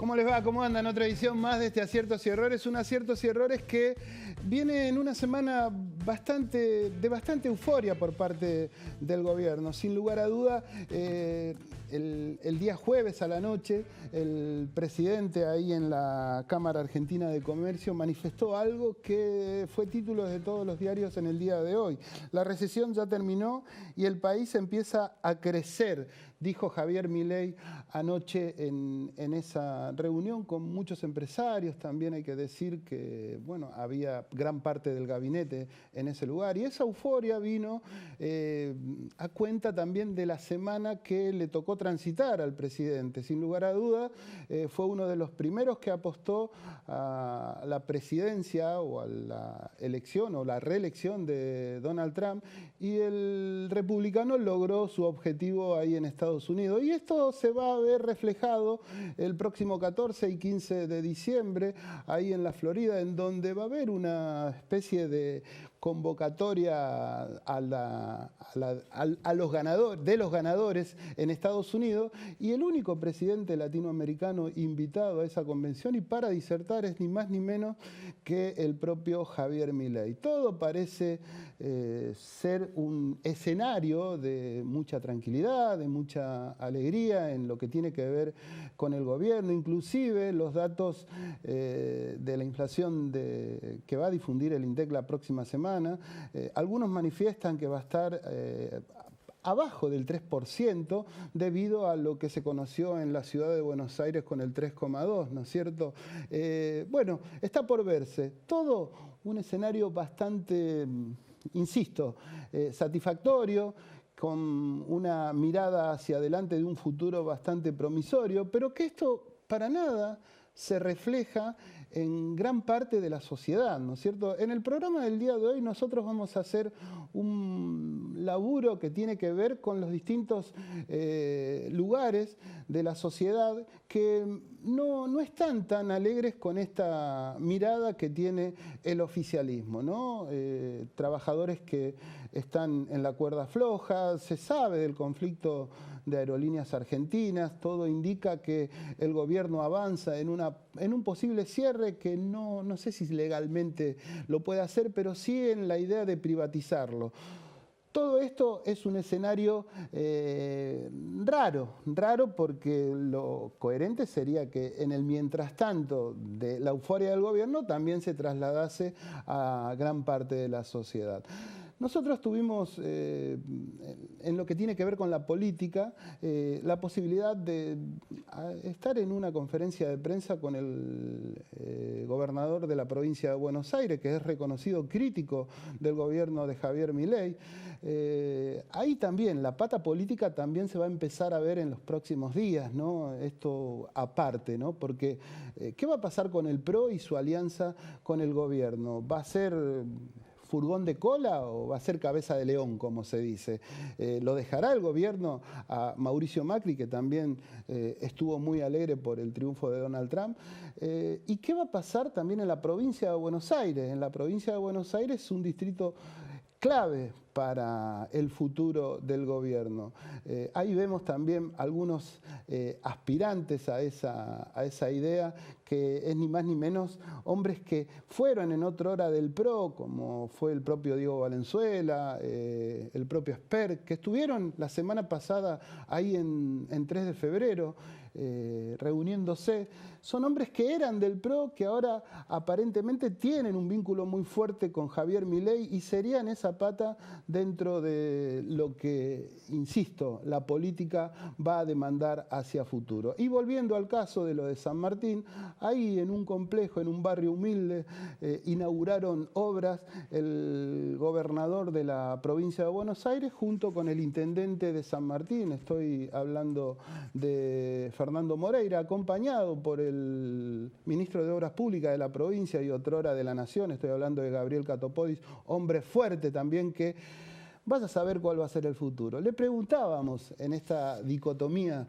¿Cómo les va? ¿Cómo andan? Otra edición más de este Aciertos y Errores. Un Aciertos y Errores que viene en una semana de bastante euforia por parte del gobierno. Sin lugar a duda, el día jueves a la noche, el presidente ahí en la Cámara Argentina de Comercio manifestó algo que fue título de todos los diarios en el día de hoy. La recesión ya terminó y el país empieza a crecer, dijo Javier Milei anoche en esa reunión con muchos empresarios. También hay que decir que había gran parte del gabinete en ese lugar. Y esa euforia vino a cuenta también de la semana que le tocó transitar al presidente. Sin lugar a duda, fue uno de los primeros que apostó a la presidencia o a la elección o la reelección de Donald Trump, y el republicano logró su objetivo ahí en Estados Unidos. Y esto se va a ver reflejado el próximo 14 y 15 de diciembre, ahí en la Florida, en donde va a haber una especie de convocatoria a los ganadores en Estados Unidos, y el único presidente latinoamericano invitado a esa convención y para disertar es ni más ni menos que el propio Javier Milei. Todo parece ser un escenario de mucha tranquilidad, de mucha alegría en lo que tiene que ver con el gobierno. Inclusive los datos de la inflación que va a difundir el INDEC la próxima semana, algunos manifiestan que va a estar abajo del 3% debido a lo que se conoció en la ciudad de Buenos Aires con el 3,2%, ¿no es cierto? Está por verse. Todo un escenario bastante, insisto, satisfactorio, con una mirada hacia adelante de un futuro bastante promisorio, pero que esto para nada se refleja en gran parte de la sociedad, ¿no es cierto? En el programa del día de hoy nosotros vamos a hacer un laburo que tiene que ver con los distintos lugares de la sociedad que no están tan alegres con esta mirada que tiene el oficialismo, ¿no? Trabajadores que están en la cuerda floja, se sabe del conflicto de Aerolíneas Argentinas, todo indica que el gobierno avanza en un posible cierre que no sé si legalmente lo puede hacer, pero sí en la idea de privatizarlo. Todo esto es un escenario raro porque lo coherente sería que en el mientras tanto de la euforia del gobierno también se trasladase a gran parte de la sociedad. Nosotros tuvimos, en lo que tiene que ver con la política, la posibilidad de estar en una conferencia de prensa con el gobernador de la provincia de Buenos Aires, que es reconocido crítico del gobierno de Javier Milei. Ahí también, la pata política también se va a empezar a ver en los próximos días, ¿no? Esto aparte, ¿no? Porque, ¿qué va a pasar con el PRO y su alianza con el gobierno? ¿Va a ser furgón de cola o va a ser cabeza de león, como se dice? ¿Lo dejará el gobierno a Mauricio Macri, que también estuvo muy alegre por el triunfo de Donald Trump? ¿Y qué va a pasar también en la provincia de Buenos Aires? En la provincia de Buenos Aires es un distrito clave para el futuro del gobierno. Ahí vemos también algunos aspirantes a esa idea, que es ni más ni menos hombres que fueron en otra hora del PRO, como fue el propio Diego Valenzuela, el propio Esper, que estuvieron la semana pasada ahí en 3 de febrero, reuniéndose. Son hombres que eran del PRO, que ahora aparentemente tienen un vínculo muy fuerte con Javier Milei y serían esa pata dentro de lo que, insisto, la política va a demandar hacia futuro. Y volviendo al caso de lo de San Martín, ahí en un complejo, en un barrio humilde, inauguraron obras el gobernador de la provincia de Buenos Aires junto con el intendente de San Martín. Estoy hablando de Fernando Moreira, acompañado por el ministro de Obras Públicas de la provincia y otrora de la Nación. Estoy hablando de Gabriel Catopodis, hombre fuerte también, que vaya a saber cuál va a ser el futuro. Le preguntábamos en esta dicotomía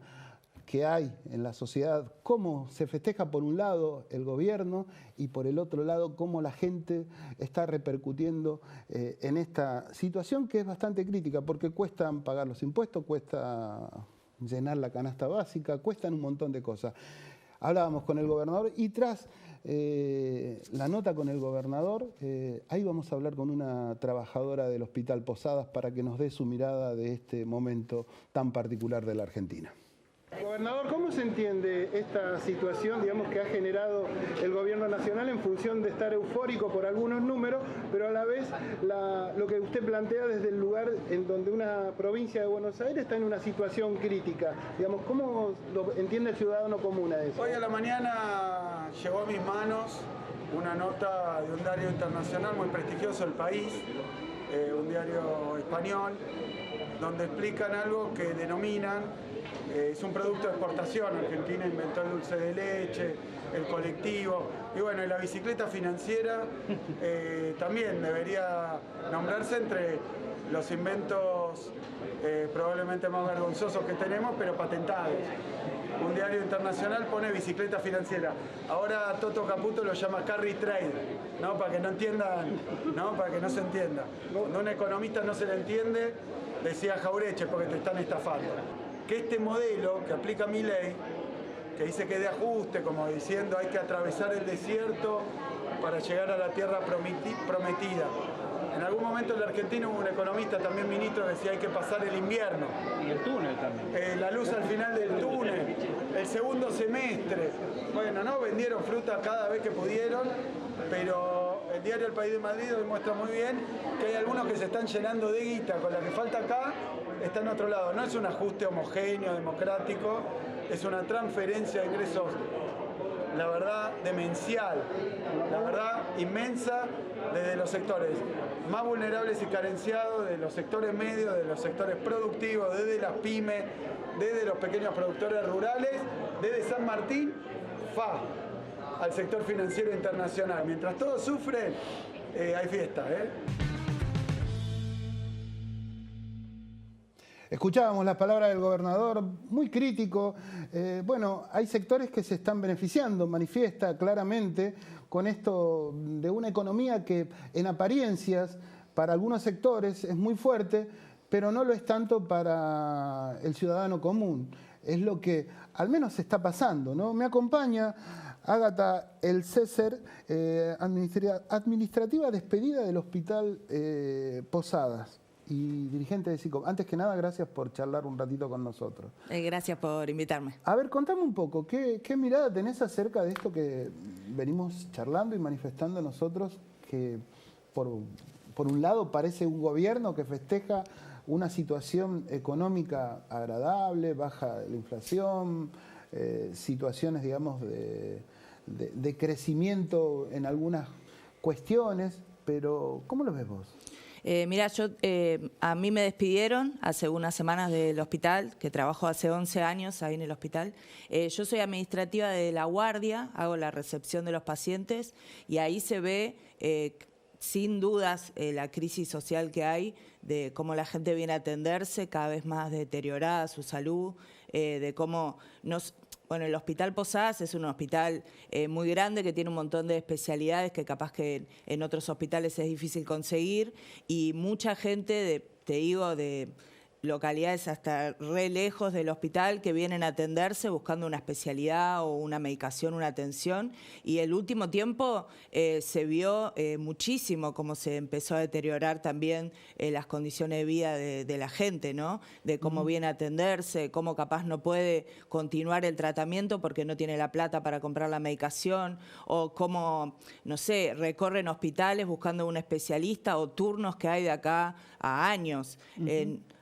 que hay en la sociedad, cómo se festeja por un lado el gobierno y por el otro lado cómo la gente está repercutiendo en esta situación que es bastante crítica, porque cuestan pagar los impuestos, cuesta llenar la canasta básica, cuestan un montón de cosas. hablábamos con el gobernador y tras la nota con el gobernador, ahí vamos a hablar con una trabajadora del Hospital Posadas para que nos dé su mirada de este momento tan particular de la Argentina. Gobernador, ¿cómo se entiende esta situación, digamos, que ha generado el gobierno nacional en función de estar eufórico por algunos números, pero a la vez lo que usted plantea desde el lugar en donde una provincia de Buenos Aires está en una situación crítica? Digamos, ¿cómo lo entiende el ciudadano común a eso? Hoy a la mañana llegó a mis manos una nota de un diario internacional muy prestigioso, El País, un diario español, donde explican algo que denominan es un producto de exportación. Argentina inventó el dulce de leche, el colectivo y bueno, y la bicicleta financiera también debería nombrarse entre los inventos probablemente más vergonzosos que tenemos, pero patentados. Un diario internacional pone bicicleta financiera. Ahora Toto Caputo lo llama carry trade, ¿no? Para que no entiendan, ¿no? Para que no se entienda. Cuando a un economista no se le entiende, decía Jaureche, porque te están estafando. Que este modelo que aplica Milei, que dice que es de ajuste, como diciendo hay que atravesar el desierto para llegar a la tierra prometida. En algún momento en la Argentina hubo un economista, también ministro, que decía hay que pasar el invierno. Y el túnel también. La luz al final del túnel, el segundo semestre. Bueno, ¿no? Vendieron fruta cada vez que pudieron, pero el diario El País de Madrid demuestra muy bien que hay algunos que se están llenando de guita, con la que falta acá, está en otro lado. No es un ajuste homogéneo, democrático, es una transferencia de ingresos, la verdad, demencial, la verdad, inmensa, desde los sectores más vulnerables y carenciados, de los sectores medios, de los sectores productivos, desde las pymes, desde los pequeños productores rurales, desde San Martín, al sector financiero internacional. Mientras todos sufren, hay fiesta, Escuchábamos las palabras del gobernador, muy crítico. Bueno, hay sectores que se están beneficiando, manifiesta claramente, con esto de una economía que en apariencias para algunos sectores es muy fuerte, pero no lo es tanto para el ciudadano común. Es lo que al menos está pasando, ¿no? Me acompaña Ágata Elcéser, administrativa despedida del Hospital Posadas y dirigente de SICOP. Antes que nada, gracias por charlar un ratito con nosotros. Gracias por invitarme. A ver, contame un poco, ¿qué mirada tenés acerca de esto que venimos charlando y manifestando nosotros, que por un lado parece un gobierno que festeja una situación económica agradable, baja la inflación, situaciones, digamos, de crecimiento en algunas cuestiones, pero ¿cómo lo ves vos? Mira, a mí me despidieron hace unas semanas del hospital, que trabajo hace 11 años ahí en el hospital. Yo soy administrativa de la guardia, hago la recepción de los pacientes y ahí se ve sin dudas la crisis social que hay, de cómo la gente viene a atenderse, cada vez más deteriorada su salud, de cómo Bueno, el Hospital Posadas es un hospital muy grande que tiene un montón de especialidades que capaz que en otros hospitales es difícil conseguir y mucha gente, te digo, de localidades hasta re lejos del hospital que vienen a atenderse buscando una especialidad o una medicación, una atención. Y el último tiempo se vio muchísimo cómo se empezó a deteriorar también las condiciones de vida de la gente, ¿no? De cómo viene a atenderse, cómo capaz no puede continuar el tratamiento porque no tiene la plata para comprar la medicación, o cómo, no sé, recorren hospitales buscando un especialista o turnos que hay de acá a años.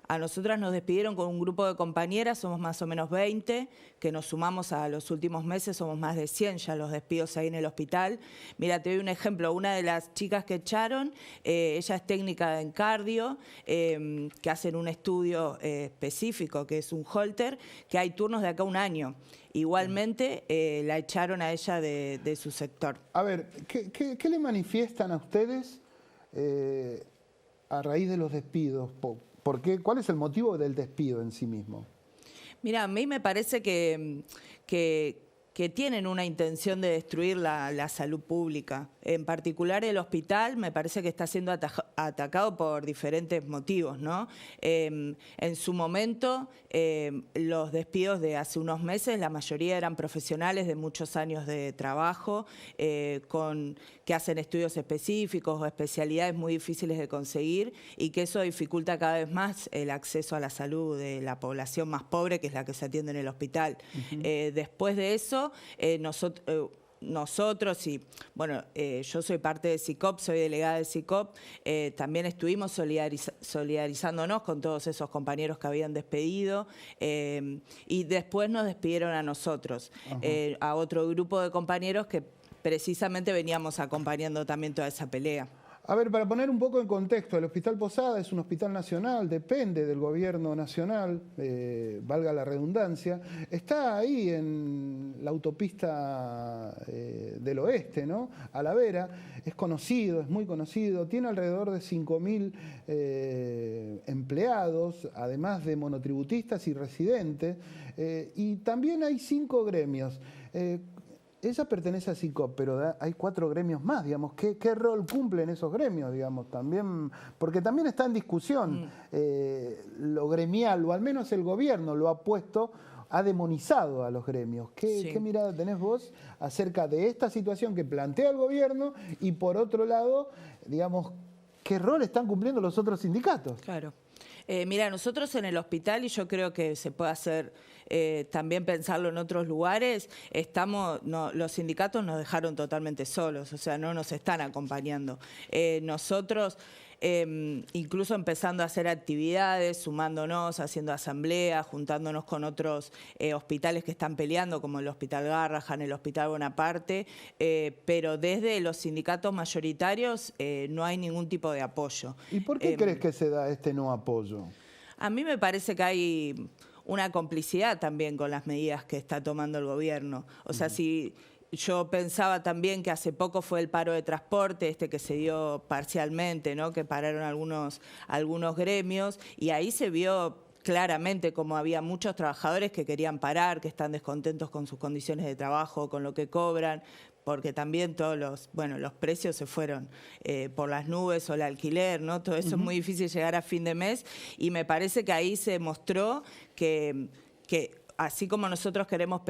A nosotras nos despidieron con un grupo de compañeras, somos más o menos 20, que nos sumamos a los últimos meses, somos más de 100 ya los despidos ahí en el hospital. Mira, te doy un ejemplo, una de las chicas que echaron, ella es técnica en cardio, que hacen un estudio específico, que es un Holter, que hay turnos de acá a un año. Igualmente la echaron a ella de su sector. A ver, ¿qué le manifiestan a ustedes a raíz de los despidos? ¿Cuál es el motivo del despido en sí mismo? Mira, a mí me parece que que tienen una intención de destruir la salud pública. En particular el hospital me parece que está siendo atacado por diferentes motivos, ¿no? En su momento, los despidos de hace unos meses, la mayoría eran profesionales de muchos años de trabajo, que hacen estudios específicos o especialidades muy difíciles de conseguir, y que eso dificulta cada vez más el acceso a la salud de la población más pobre, que es la que se atiende en el hospital. Después de eso, nosotros y, bueno, yo soy parte de SICOP, soy delegada de SICOP, también estuvimos solidarizándonos con todos esos compañeros que habían despedido, y después nos despidieron a nosotros, a otro grupo de compañeros que precisamente veníamos acompañando también toda esa pelea. A ver, para poner un poco en contexto, el Hospital Posada es un hospital nacional, depende del gobierno nacional, valga la redundancia. Está ahí en la autopista del oeste, ¿no? A la vera. Es conocido, es muy conocido. Tiene alrededor de 5.000 empleados, además de monotributistas y residentes. Y también hay 5 gremios. Ella pertenece a SICOP, pero hay 4 gremios más, digamos. ¿Qué rol cumplen esos gremios, digamos? También, porque también está en discusión lo gremial, o al menos el gobierno lo ha demonizado a los gremios. ¿Qué mirada tenés vos acerca de esta situación que plantea el gobierno y, por otro lado, digamos, qué rol están cumpliendo los otros sindicatos? Claro. Mira, nosotros en el hospital, y yo creo que se puede hacer también pensarlo en otros lugares, los sindicatos nos dejaron totalmente solos, o sea, no nos están acompañando. Nosotros, incluso empezando a hacer actividades, sumándonos, haciendo asambleas, juntándonos con otros hospitales que están peleando, como el Hospital Garrahan, el Hospital Bonaparte, pero desde los sindicatos mayoritarios no hay ningún tipo de apoyo. ¿Y por qué crees que se da este no apoyo? A mí me parece que hay una complicidad también con las medidas que está tomando el gobierno. O sea, si yo pensaba también que hace poco fue el paro de transporte, que se dio parcialmente, ¿no? Que pararon algunos gremios, y ahí se vio claramente como había muchos trabajadores que querían parar, que están descontentos con sus condiciones de trabajo, con lo que cobran, porque también todos los precios se fueron por las nubes, o el alquiler, ¿no? Todo eso es muy difícil llegar a fin de mes, y me parece que ahí se mostró que así como nosotros queremos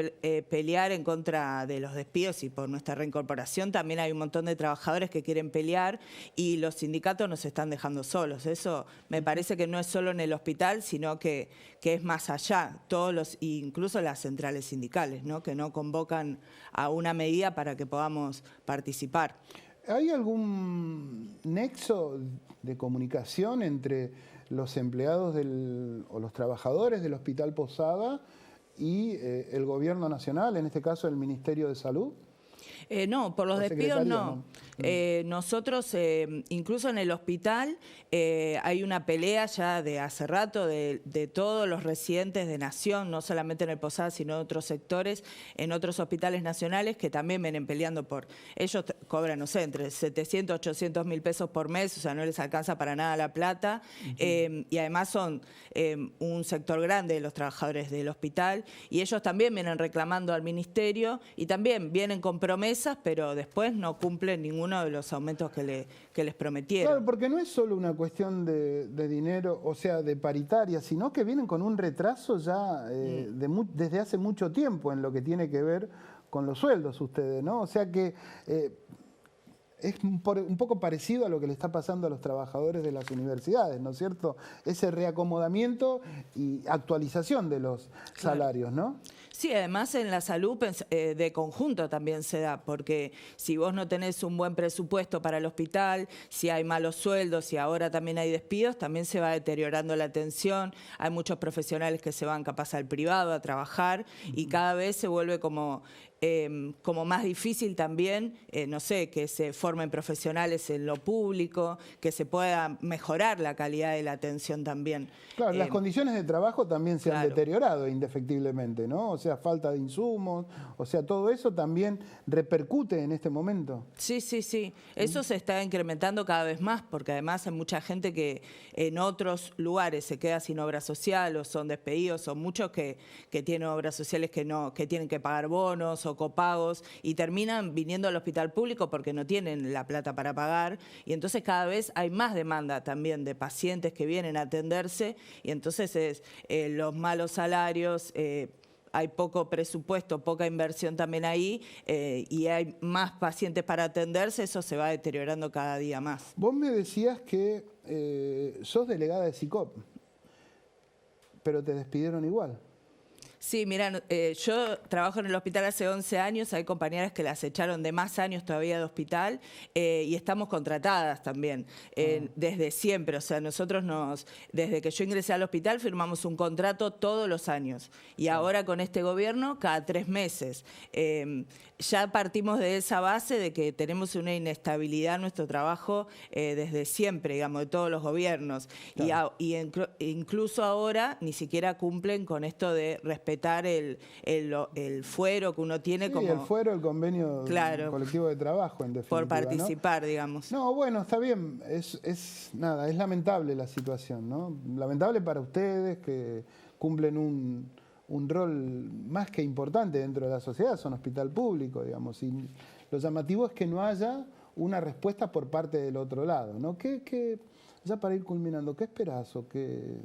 pelear en contra de los despidos y por nuestra reincorporación, también hay un montón de trabajadores que quieren pelear, y los sindicatos nos están dejando solos. Eso me parece que no es solo en el hospital, sino que es más allá. Incluso las centrales sindicales, ¿no? Que no convocan a una medida para que podamos participar. ¿Hay algún nexo de comunicación entre los empleados o los trabajadores del Hospital Posada y el gobierno nacional, en este caso el Ministerio de Salud? No, por los despidos no. Nosotros, incluso en el hospital, hay una pelea ya de hace rato de todos los residentes de Nación, no solamente en el Posada, sino en otros sectores, en otros hospitales nacionales, que también vienen peleando por... Ellos cobran, no sé, entre 700 y 800 mil pesos por mes, o sea, no les alcanza para nada la plata, y además son un sector grande de los trabajadores del hospital, y ellos también vienen reclamando al ministerio, y también vienen con promesas, pero después no cumplen ninguno de los aumentos que les prometieron. Claro, porque no es solo una cuestión de dinero, o sea, de paritaria, sino que vienen con un retraso ya desde hace mucho tiempo en lo que tiene que ver con los sueldos ustedes, ¿no? O sea que es un poco parecido a lo que le está pasando a los trabajadores de las universidades, ¿no es cierto? Ese reacomodamiento y actualización de los salarios, ¿no? Sí, además en la salud de conjunto también se da, porque si vos no tenés un buen presupuesto para el hospital, si hay malos sueldos y ahora también hay despidos, también se va deteriorando la atención. Hay muchos profesionales que se van capaz al privado a trabajar, y cada vez se vuelve como más difícil también, no sé, que se formen profesionales en lo público, que se pueda mejorar la calidad de la atención también. Claro, las condiciones de trabajo también se han deteriorado indefectiblemente, ¿no? O sea, falta de insumos, o sea, todo eso también repercute en este momento. Sí, sí, sí. Eso se está incrementando cada vez más, porque además hay mucha gente que en otros lugares se queda sin obra social o son despedidos, o muchos que tienen obras sociales que tienen que pagar bonos o copagos y terminan viniendo al hospital público porque no tienen la plata para pagar, y entonces cada vez hay más demanda también de pacientes que vienen a atenderse, y entonces los malos salarios, hay poco presupuesto, poca inversión también ahí, y hay más pacientes para atenderse, eso se va deteriorando cada día más. Vos me decías que sos delegada de SICOP, pero te despidieron igual. Sí, mira, yo trabajo en el hospital hace 11 años, hay compañeras que las echaron de más años todavía de hospital, y estamos contratadas también, desde siempre. O sea, nosotros desde que yo ingresé al hospital firmamos un contrato todos los años, y ahora con este gobierno cada 3 meses. Ya partimos de esa base de que tenemos una inestabilidad en nuestro trabajo desde siempre, digamos, de todos los gobiernos. Claro. Y incluso ahora ni siquiera cumplen con esto de respetar el fuero que uno tiene, sí, como... el fuero, el convenio, claro, colectivo de trabajo, en definitiva. Por participar, ¿no? Digamos. No, bueno, está bien. Es lamentable la situación, ¿no? Lamentable para ustedes que cumplen un rol más que importante dentro de la sociedad, son hospital público, digamos. Y lo llamativo es que no haya una respuesta por parte del otro lado, ¿no? Ya para ir culminando, ¿qué esperás o qué...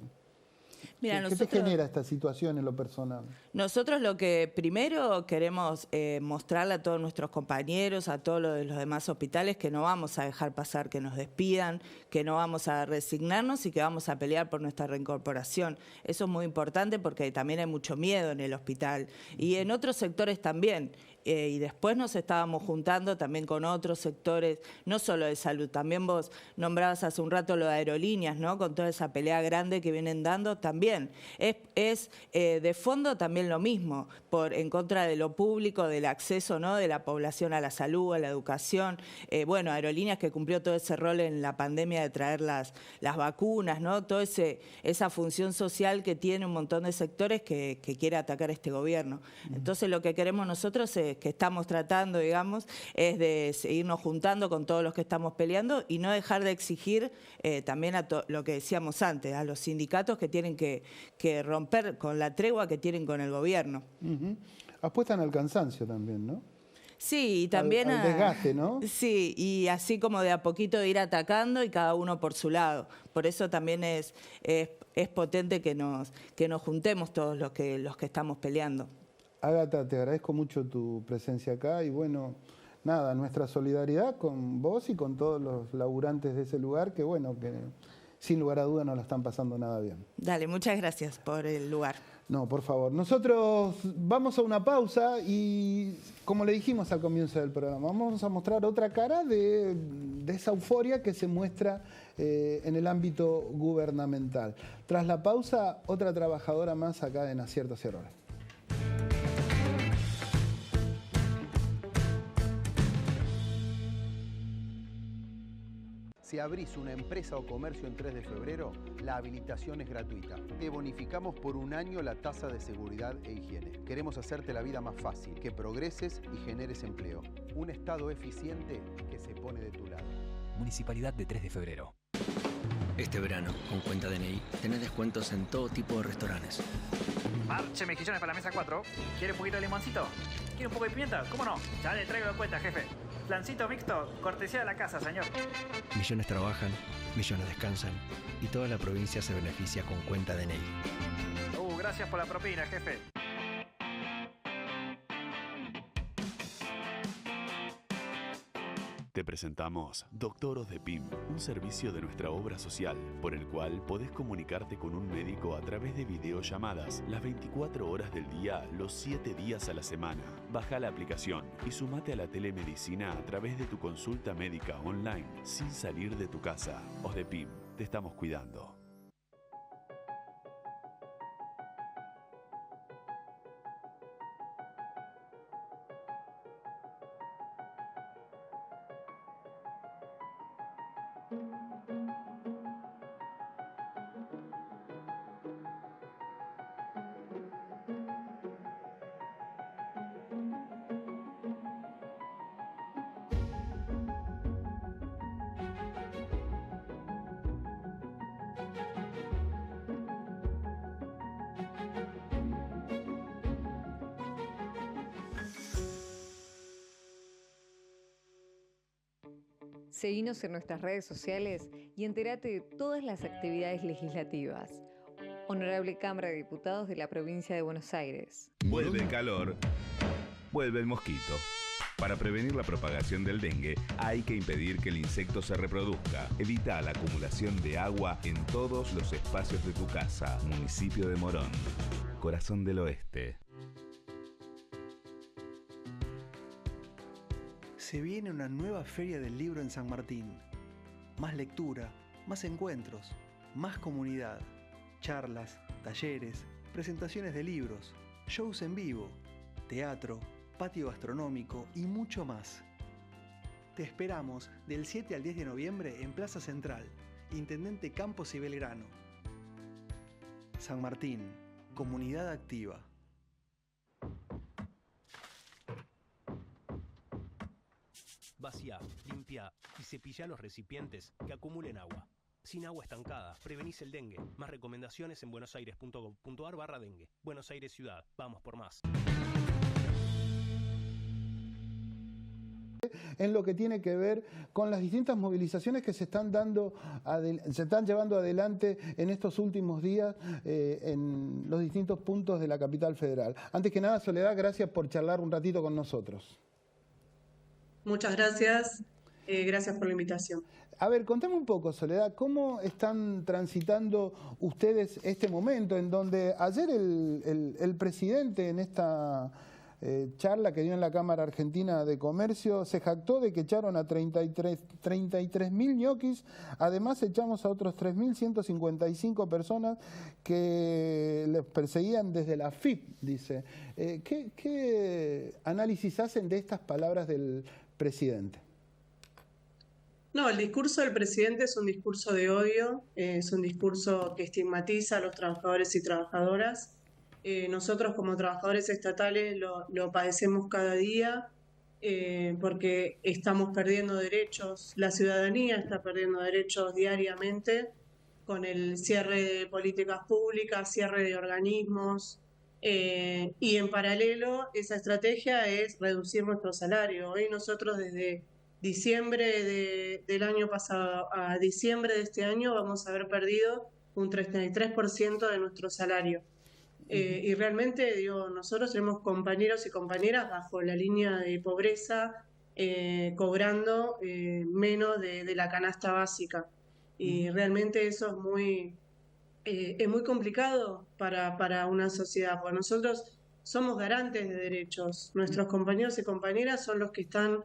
Mira, ¿Qué te genera esta situación en lo personal? Nosotros lo que primero queremos mostrarle a todos nuestros compañeros, a todos los demás hospitales, que no vamos a dejar pasar que nos despidan, que no vamos a resignarnos y que vamos a pelear por nuestra reincorporación. Eso es muy importante porque también hay mucho miedo en el hospital y en otros sectores también. Y después nos estábamos juntando también con otros sectores, no solo de salud. También vos nombrabas hace un rato lo de aerolíneas, ¿no? Con toda esa pelea grande que vienen dando también. Es de fondo también lo mismo, en contra de lo público, del acceso, ¿no?, de la población a la salud, a la educación. Bueno, aerolíneas que cumplió todo ese rol en la pandemia de traer las vacunas, ¿no? Toda esa función social que tiene un montón de sectores que quiere atacar este gobierno. Entonces lo que queremos nosotros es que estamos tratando, digamos, es de seguirnos juntando con todos los que estamos peleando y no dejar de exigir también lo que decíamos antes, a los sindicatos que tienen que romper con la tregua que tienen con el gobierno. Apuestan al cansancio también, ¿no? Sí, y también al desgaste, ¿no? Sí, y así como de a poquito de ir atacando y cada uno por su lado. Por eso también es potente que nos juntemos todos los que estamos peleando. Ágata, te agradezco mucho tu presencia acá y bueno, nada, nuestra solidaridad con vos y con todos los laburantes de ese lugar que bueno, que sin lugar a duda no la están pasando nada bien. Dale, muchas gracias por el lugar. No, por favor. Nosotros vamos a una pausa y, como le dijimos al comienzo del programa, vamos a mostrar otra cara de esa euforia que se muestra en el ámbito gubernamental. Tras la pausa, otra trabajadora más acá en Aciertos y Errores. Si abrís una empresa o comercio en 3 de febrero, la habilitación es gratuita. Te bonificamos por 1 año la tasa de seguridad e higiene. Queremos hacerte la vida más fácil, que progreses y generes empleo. Un Estado eficiente que se pone de tu lado. Municipalidad de 3 de febrero. Este verano, con cuenta DNI, tenés descuentos en todo tipo de restaurantes. Marche mejillones para la mesa 4. ¿Quiere un poquito de limoncito? ¿Quiere un poco de pimienta? ¿Cómo no? Ya le traigo la cuenta, jefe. Flancito mixto, cortesía de la casa, señor. Millones trabajan, millones descansan y toda la provincia se beneficia con cuenta DNI. Gracias por la propina, jefe. Te presentamos Doctoros de PIM, un servicio de nuestra obra social, por el cual podés comunicarte con un médico a través de videollamadas las 24 horas del día, los 7 días a la semana. Baja la aplicación y sumate a la telemedicina a través de tu consulta médica online, sin salir de tu casa. OSDEPIM, te estamos cuidando. Seguinos en nuestras redes sociales y entérate de todas las actividades legislativas. Honorable Cámara de Diputados de la Provincia de Buenos Aires. Vuelve el calor, vuelve el mosquito. Para prevenir la propagación del dengue, hay que impedir que el insecto se reproduzca. Evita la acumulación de agua en todos los espacios de tu casa. Municipio de Morón, Corazón del Oeste. Se viene una nueva feria del libro en San Martín. Más lectura, más encuentros, más comunidad. Charlas, talleres, presentaciones de libros, shows en vivo, teatro, patio gastronómico y mucho más. Te esperamos del 7 al 10 de noviembre en Plaza Central, Intendente Campos y Belgrano. San Martín, comunidad activa. Vacía, limpia y cepilla los recipientes que acumulen agua. Sin agua estancada, prevenís el dengue. Más recomendaciones en buenosaires.gov.ar/dengue. Buenos Aires Ciudad. Vamos por más. En lo que tiene que ver con las distintas movilizaciones que se están llevando adelante en estos últimos días en los distintos puntos de la capital federal. Antes que nada, Soledad, gracias por charlar un ratito con nosotros. Muchas gracias. Gracias por la invitación. A ver, contame un poco, Soledad, ¿cómo están transitando ustedes este momento en donde ayer el presidente en esta charla que dio en la Cámara Argentina de Comercio se jactó de que echaron a 33.000 ñoquis, además echamos a otros 3.155 personas que les perseguían desde la FIP, dice. ¿Qué análisis hacen de estas palabras del presidente? No, el discurso del presidente es un discurso de odio, es un discurso que estigmatiza a los trabajadores y trabajadoras. Nosotros como trabajadores estatales lo padecemos cada día porque estamos perdiendo derechos, la ciudadanía está perdiendo derechos diariamente con el cierre de políticas públicas, cierre de organismos y en paralelo esa estrategia es reducir nuestro salario. Hoy nosotros desde diciembre del año pasado a diciembre de este año vamos a haber perdido un 33% de nuestro salario. Y realmente, digo, nosotros tenemos compañeros y compañeras bajo la línea de pobreza cobrando menos de la canasta básica. Y realmente eso es muy complicado para una sociedad, porque nosotros somos garantes de derechos. Nuestros compañeros y compañeras son los que están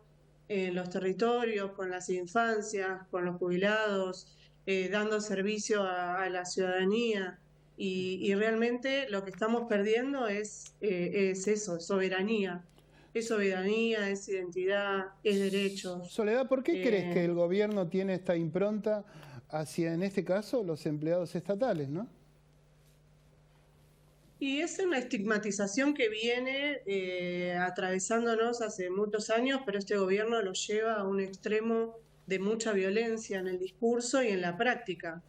en los territorios, con las infancias, con los jubilados, dando servicio a la ciudadanía. Y realmente lo que estamos perdiendo es eso, es soberanía. Es soberanía, es identidad, es derechos. Soledad, ¿por qué crees que el gobierno tiene esta impronta hacia, en este caso, los empleados estatales, no? Y es una estigmatización que viene atravesándonos hace muchos años, pero este gobierno lo lleva a un extremo de mucha violencia en el discurso y en la práctica.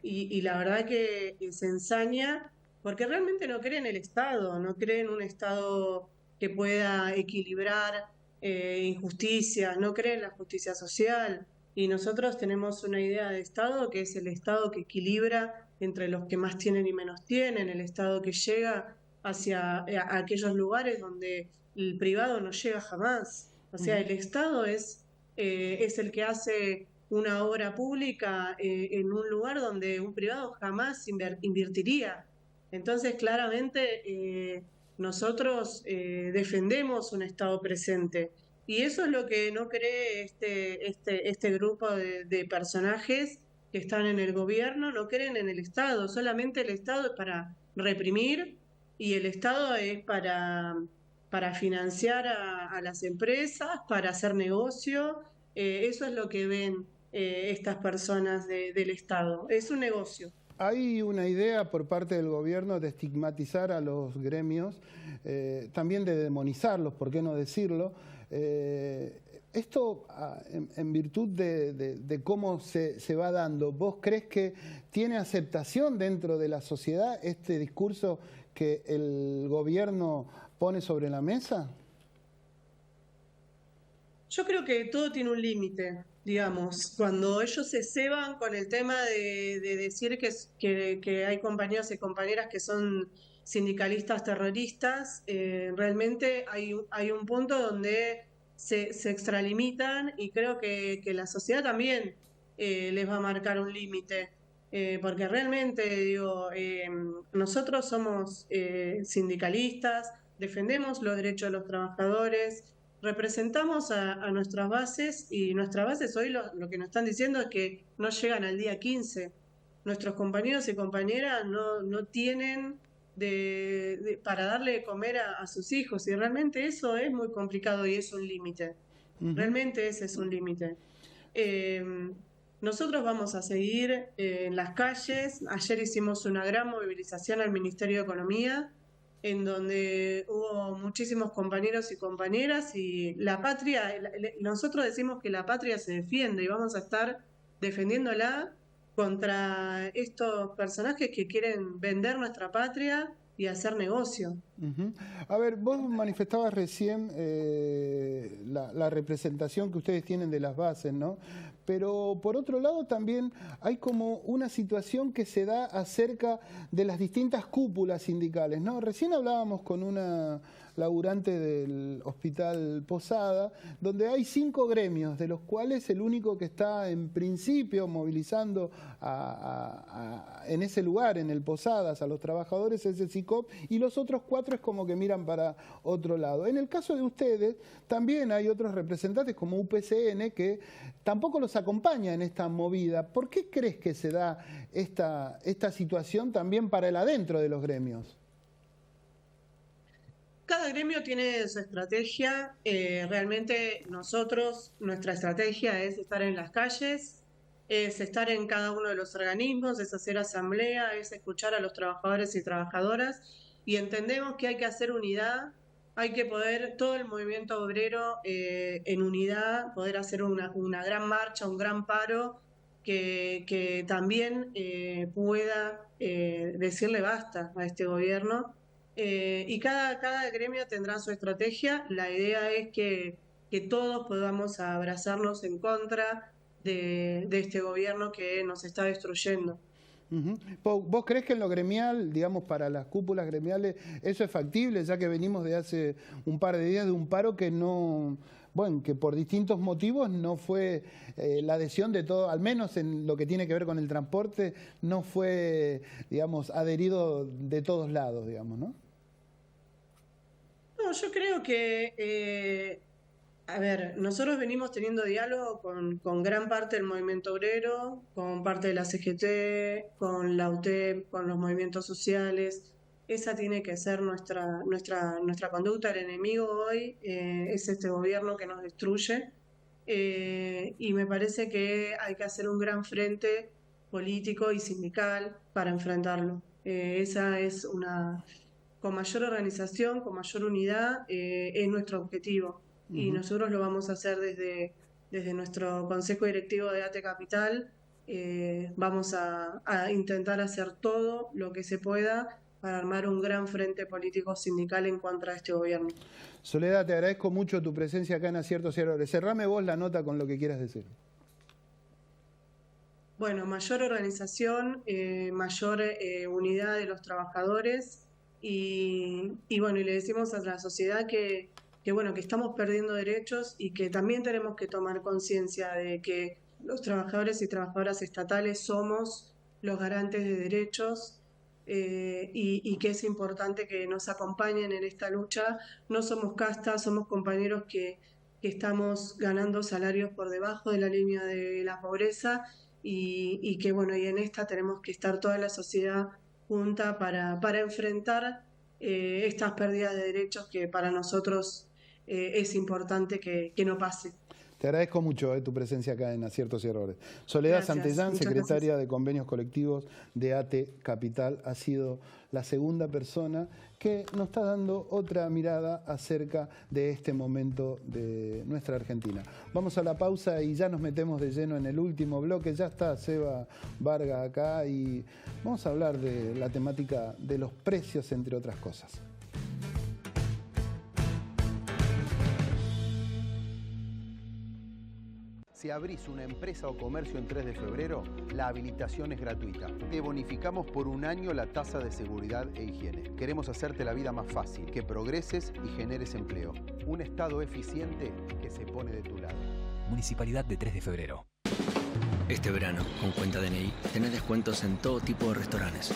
Y la verdad que se ensaña porque realmente no cree en el Estado, no cree en un Estado que pueda equilibrar injusticias, no cree en la justicia social. Y nosotros tenemos una idea de Estado que es el Estado que equilibra entre los que más tienen y menos tienen, el Estado que llega hacia aquellos lugares donde el privado no llega jamás. O sea, el Estado es el que hace una obra pública en un lugar donde un privado jamás invertiría. Entonces, claramente, nosotros defendemos un Estado presente. Y eso es lo que no cree este grupo de personajes que están en el gobierno, no creen en el Estado. Solamente el Estado es para reprimir y el Estado es para financiar a las empresas, para hacer negocio. Eso es lo que ven estas personas del Estado. Es un negocio. Hay una idea por parte del gobierno de estigmatizar a los gremios, también de demonizarlos, ¿por qué no decirlo? Esto, en virtud de cómo se va dando, ¿vos crees que tiene aceptación dentro de la sociedad este discurso que el gobierno pone sobre la mesa? Yo creo que todo tiene un límite, digamos. Cuando ellos se ceban con el tema de decir que hay compañeros y compañeras que son sindicalistas terroristas, realmente hay un punto donde se extralimitan y creo que la sociedad también les va a marcar un límite. Porque realmente, digo, nosotros somos sindicalistas, defendemos los derechos de los trabajadores, representamos a nuestras bases y nuestras bases hoy lo que nos están diciendo es que no llegan al día 15. Nuestros compañeros y compañeras no tienen para darle de comer a sus hijos y realmente eso es muy complicado y es un límite. Realmente ese es un límite. Nosotros vamos a seguir en las calles. Ayer hicimos una gran movilización al Ministerio de Economía, en donde hubo muchísimos compañeros y compañeras, y la patria, nosotros decimos que la patria se defiende y vamos a estar defendiéndola contra estos personajes que quieren vender nuestra patria y hacer negocio. A ver, vos manifestabas recién la representación que ustedes tienen de las bases, ¿no? Pero por otro lado también hay como una situación que se da acerca de las distintas cúpulas sindicales, ¿no? Recién hablábamos con una laburante del Hospital Posada, donde hay 5 gremios, de los cuales el único que está en principio movilizando en ese lugar, en el Posadas, a los trabajadores es el SICOP, y los otros 4 es como que miran para otro lado. En el caso de ustedes, también hay otros representantes como UPCN que tampoco los acompaña en esta movida. ¿Por qué crees que se da esta situación también para el adentro de los gremios? Cada gremio tiene su estrategia. Realmente nuestra estrategia es estar en las calles, es estar en cada uno de los organismos, es hacer asamblea, es escuchar a los trabajadores y trabajadoras, y entendemos que hay que hacer unidad, hay que poder, todo el movimiento obrero en unidad, poder hacer una gran marcha, un gran paro, que también pueda decirle basta a este gobierno. Y cada gremio tendrá su estrategia. La idea es que todos podamos abrazarnos en contra de este gobierno que nos está destruyendo. ¿Vos crees que en lo gremial, digamos, para las cúpulas gremiales, eso es factible, ya que venimos de hace un par de días de un paro que no... Bueno, que por distintos motivos no fue la adhesión de todo, al menos en lo que tiene que ver con el transporte, no fue, digamos, adherido de todos lados, digamos, ¿no? No, yo creo que, a ver, nosotros venimos teniendo diálogo con gran parte del movimiento obrero, con parte de la CGT, con la UTEP, con los movimientos sociales. Esa tiene que ser nuestra conducta. El enemigo hoy es este gobierno que nos destruye, y me parece que hay que hacer un gran frente político y sindical para enfrentarlo. Esa es con mayor organización, con mayor unidad, es nuestro objetivo. Y nosotros lo vamos a hacer desde nuestro Consejo Directivo de ATE Capital. Vamos a intentar hacer todo lo que se pueda para armar un gran frente político sindical en contra de este gobierno. Soledad, te agradezco mucho tu presencia acá en Aciertos y Errores. Cerrame vos la nota con lo que quieras decir. Bueno, mayor organización, mayor unidad de los trabajadores y bueno, y le decimos a la sociedad que estamos perdiendo derechos y que también tenemos que tomar conciencia de que los trabajadores y trabajadoras estatales somos los garantes de derechos. Y que es importante que nos acompañen en esta lucha. No somos castas, somos compañeros que estamos ganando salarios por debajo de la línea de la pobreza y que bueno, y en esta tenemos que estar toda la sociedad junta para enfrentar estas pérdidas de derechos que para nosotros es importante que no pase. Te agradezco mucho tu presencia acá en Aciertos y Errores. Soledad Santellán, secretaria de Convenios Colectivos de ATE Capital, ha sido la segunda persona que nos está dando otra mirada acerca de este momento de nuestra Argentina. Vamos a la pausa y ya nos metemos de lleno en el último bloque. Ya está Seba Vargas acá y vamos a hablar de la temática de los precios, entre otras cosas. Si abrís una empresa o comercio en 3 de febrero, la habilitación es gratuita. Te bonificamos por un año la tasa de seguridad e higiene. Queremos hacerte la vida más fácil, que progreses y generes empleo. Un Estado eficiente que se pone de tu lado. Municipalidad de 3 de febrero. Este verano, con cuenta DNI, tenés descuentos en todo tipo de restaurantes.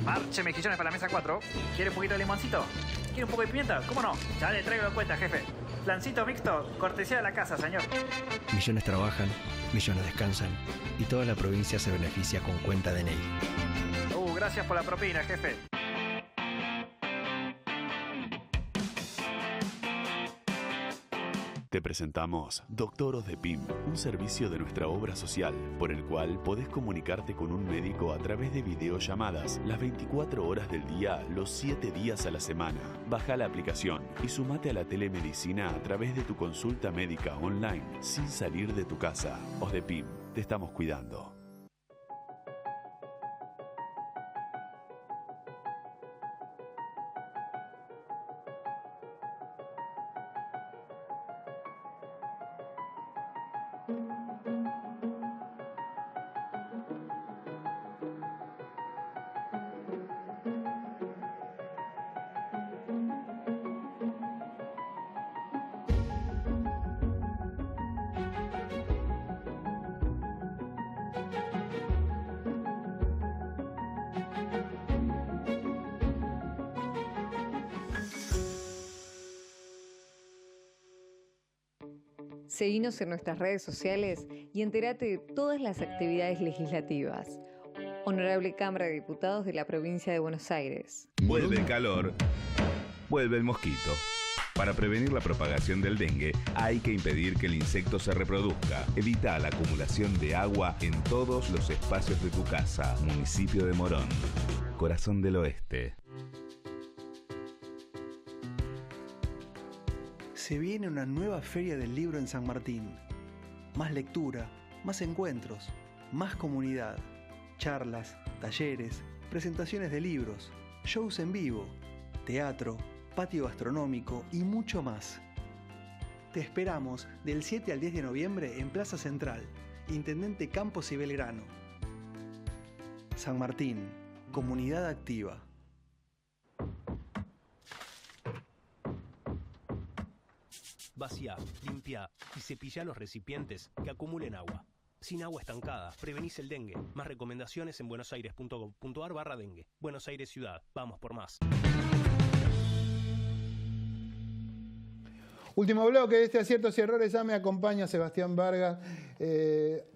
Marche mejillones para la mesa 4. ¿Quiere un poquito de limoncito? ¿Quiere un poco de pimienta? ¿Cómo no? Ya le traigo la cuenta, jefe. Flancito mixto, cortesía de la casa, señor. Millones trabajan, millones descansan y toda la provincia se beneficia con cuenta DNI. Gracias por la propina, jefe. Te presentamos Doctoros de PIM, un servicio de nuestra obra social, por el cual podés comunicarte con un médico a través de videollamadas las 24 horas del día, los 7 días a la semana. Baja la aplicación y sumate a la telemedicina a través de tu consulta médica online, sin salir de tu casa. OSDEPIM, te estamos cuidando. Seguinos en nuestras redes sociales y entérate de todas las actividades legislativas. Honorable Cámara de Diputados de la Provincia de Buenos Aires. Vuelve el calor, vuelve el mosquito. Para prevenir la propagación del dengue, hay que impedir que el insecto se reproduzca. Evita la acumulación de agua en todos los espacios de tu casa. Municipio de Morón, corazón del oeste. Se viene una nueva feria del libro en San Martín. Más lectura, más encuentros, más comunidad, charlas, talleres, presentaciones de libros, shows en vivo, teatro, patio gastronómico y mucho más. Te esperamos del 7 al 10 de noviembre en Plaza Central, Intendente Campos y Belgrano. San Martín, comunidad activa. Vacía, limpia y cepilla los recipientes que acumulen agua. Sin agua estancada, prevenís el dengue. Más recomendaciones en buenosaires.gov.ar/dengue. Buenos Aires Ciudad. Vamos por más. Último bloque de este Aciertos y Errores. Ya me acompaña Sebastián Vargas.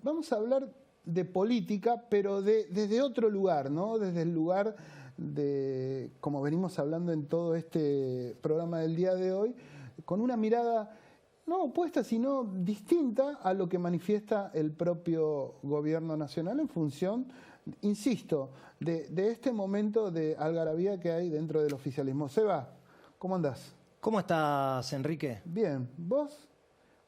Vamos a hablar de política, pero desde otro lugar, ¿no? Desde el lugar de, como venimos hablando en todo este programa del día de hoy, con una mirada no opuesta, sino distinta a lo que manifiesta el propio gobierno nacional en función, insisto, de este momento de algarabía que hay dentro del oficialismo. Seba, ¿cómo andás? ¿Cómo estás, Enrique? Bien. ¿Vos?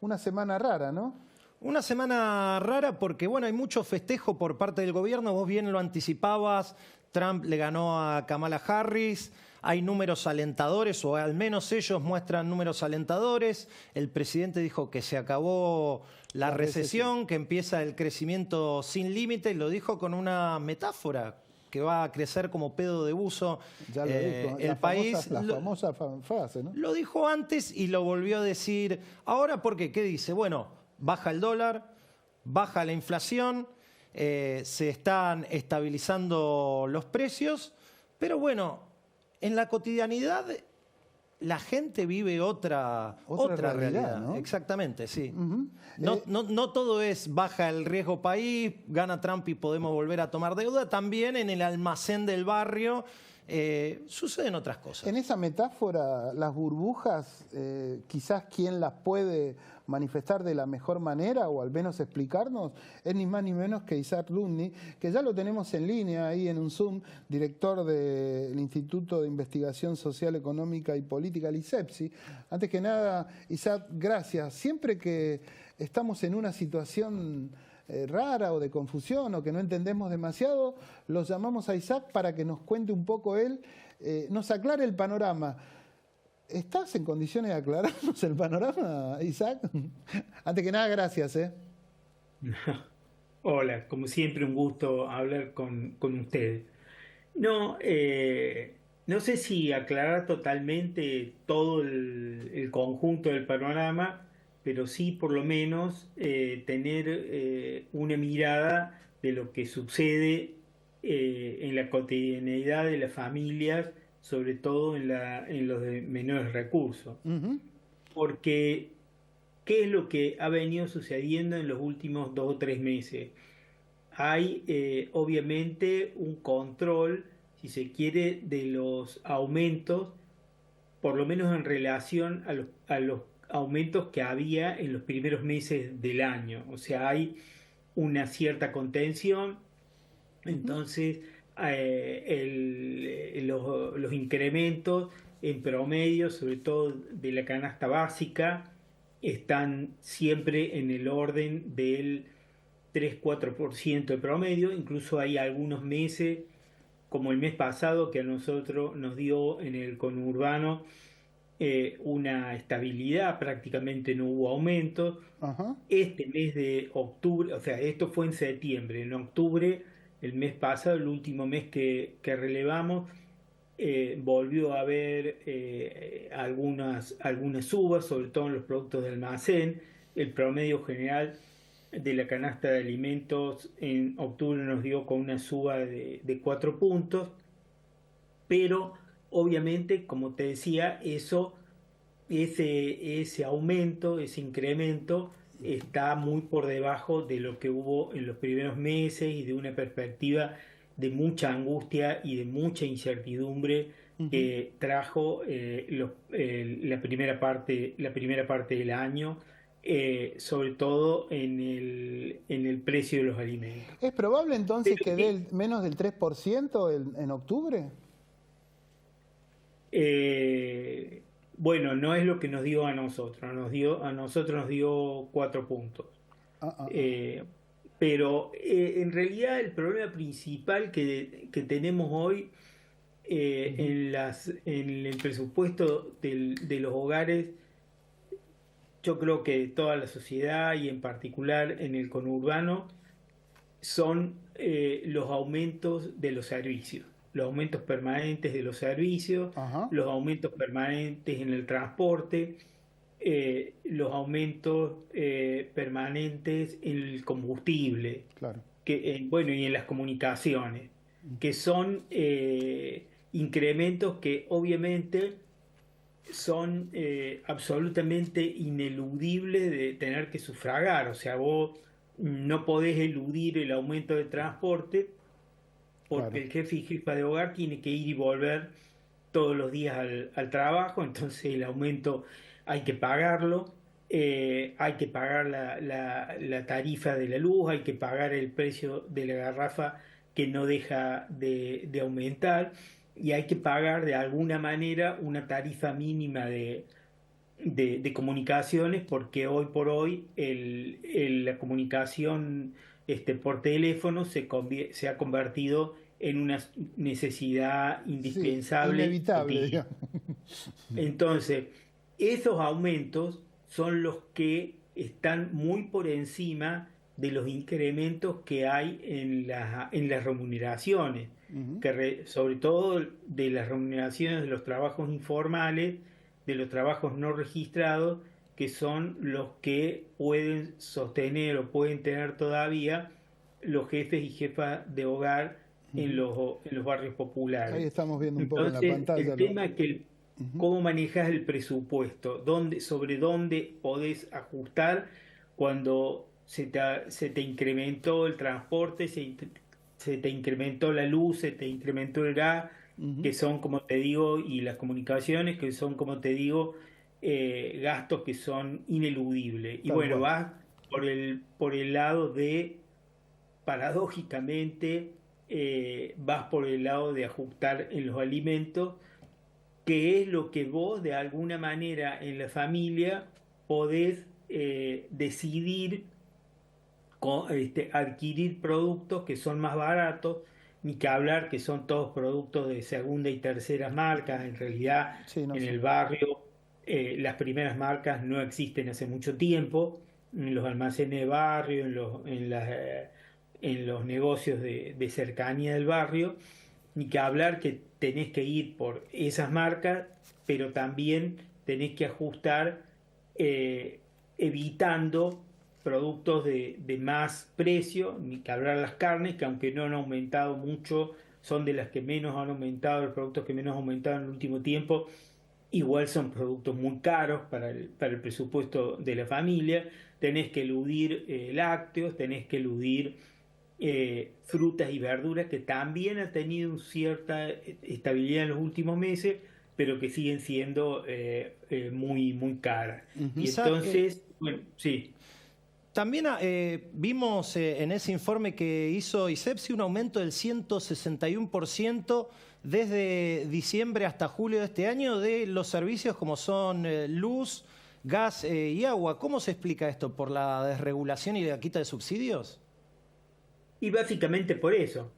Una semana rara, ¿no? Una semana rara porque, bueno, hay mucho festejo por parte del gobierno. Vos bien lo anticipabas. Trump le ganó a Kamala Harris. Hay números alentadores, o al menos ellos muestran números alentadores. El presidente dijo que se acabó la recesión, que empieza el crecimiento sin límite, y lo dijo con una metáfora, que va a crecer como pedo de buzo. Ya lo dijo, el país. La famosa frase, ¿no? Lo dijo antes y lo volvió a decir ahora. ¿Por qué? ¿Qué dice? Bueno, baja el dólar, baja la inflación, se están estabilizando los precios, pero bueno, en la cotidianidad la gente vive otra realidad, ¿no? Exactamente, sí. No todo es baja el riesgo país, gana Trump y podemos volver a tomar deuda. También en el almacén del barrio suceden otras cosas. En esa metáfora, las burbujas, quizás quien las puede manifestar de la mejor manera, o al menos explicarnos, es ni más ni menos que Isaac Lundny, que ya lo tenemos en línea ahí en un Zoom, director del Instituto de Investigación Social, Económica y Política, el ISEPSI. Antes que nada, Isaac, gracias. Siempre que estamos en una situación rara o de confusión o que no entendemos demasiado, los llamamos a Isaac para que nos cuente un poco él, nos aclare el panorama. ¿Estás en condiciones de aclararnos el panorama, Isaac? Antes que nada, gracias. Hola, como siempre un gusto hablar con ustedes. No, no sé si aclarar totalmente todo el conjunto del panorama, pero sí por lo menos tener una mirada de lo que sucede en la cotidianeidad de las familias, sobre todo en los de menores recursos. Porque, ¿qué es lo que ha venido sucediendo en los últimos 2 o 3 meses? Hay obviamente un control, si se quiere, de los aumentos, por lo menos en relación a los aumentos que había en los primeros meses del año. O sea, hay una cierta contención, entonces los incrementos en promedio, sobre todo de la canasta básica, están siempre en el orden del 3-4% de promedio. Incluso hay algunos meses, como el mes pasado, que a nosotros nos dio en el conurbano una estabilidad, prácticamente no hubo aumentos. Este mes de octubre, o sea, esto fue en septiembre, en octubre, el mes pasado, el último mes que relevamos, volvió a haber algunas subas, sobre todo en los productos de almacén. El promedio general de la canasta de alimentos en octubre nos dio con una suba de 4 puntos, pero obviamente, como te decía, ese aumento, ese incremento está muy por debajo de lo que hubo en los primeros meses y de una perspectiva de mucha angustia y de mucha incertidumbre que trajo la primera parte del año, sobre todo en el precio de los alimentos. ¿Es probable entonces que dé menos del 3% en octubre? Bueno, no es lo que nos dio a nosotros. A nosotros nos dio 4 puntos. Pero en realidad el problema principal que tenemos hoy en el presupuesto de los hogares, yo creo que toda la sociedad y en particular en el conurbano, son los aumentos de los servicios, los aumentos permanentes de los servicios, los aumentos permanentes en el transporte, los aumentos permanentes en el combustible, bueno, y en las comunicaciones, que son incrementos que obviamente son absolutamente ineludibles de tener que sufragar. O sea, vos no podés eludir el aumento de transporte porque el jefe y jefa de hogar tiene que ir y volver todos los días al trabajo, entonces el aumento hay que pagarlo, hay que pagar la tarifa de la luz, hay que pagar el precio de la garrafa que no deja de aumentar, y hay que pagar de alguna manera una tarifa mínima de comunicaciones, porque hoy por hoy la comunicación por teléfono se ha convertido en una necesidad indispensable. Sí, inevitable, digamos. Entonces, esos aumentos son los que están muy por encima de los incrementos que hay en las remuneraciones, sobre todo de las remuneraciones de los trabajos informales, de los trabajos no registrados, que son los que pueden sostener o pueden tener todavía los jefes y jefas de hogar en los barrios populares. Ahí estamos viendo un poco en la pantalla. El tema es que cómo manejas el presupuesto, sobre dónde podés ajustar cuando se te incrementó el transporte, se te incrementó la luz, se te incrementó el gas, que son, como te digo, y las comunicaciones, que son, como te digo, gastos que son ineludibles. Y bueno, vas por el lado de, paradójicamente, vas por el lado de ajustar en los alimentos, que es lo que vos de alguna manera en la familia podés decidir adquirir productos que son más baratos, ni que hablar que son todos productos de segunda y tercera marcas. En realidad, el barrio, las primeras marcas no existen hace mucho tiempo, en los almacenes de barrio, en los negocios de cercanía del barrio, ni que hablar que tenés que ir por esas marcas, pero también tenés que ajustar evitando productos de más precio, ni que hablar las carnes, que aunque no han aumentado mucho, son de las que menos han aumentado, los productos que menos han aumentado en el último tiempo, igual son productos muy caros para el presupuesto de la familia. Tenés que eludir lácteos, tenés que eludir frutas y verduras, que también han tenido cierta estabilidad en los últimos meses, pero que siguen siendo muy, muy caras. Y entonces, bueno, sí. También vimos en ese informe que hizo ISEPSI un aumento del 161% desde diciembre hasta julio de este año de los servicios como son luz, gas y agua. ¿Cómo se explica esto? ¿Por la desregulación y la quita de subsidios? Y básicamente por eso.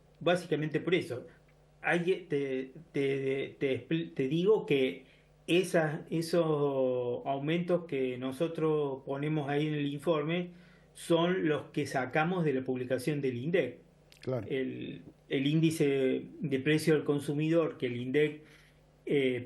Te digo que esos aumentos que nosotros ponemos ahí en el informe son los que sacamos de la publicación del INDEC. Claro. El índice de precio del consumidor que el INDEC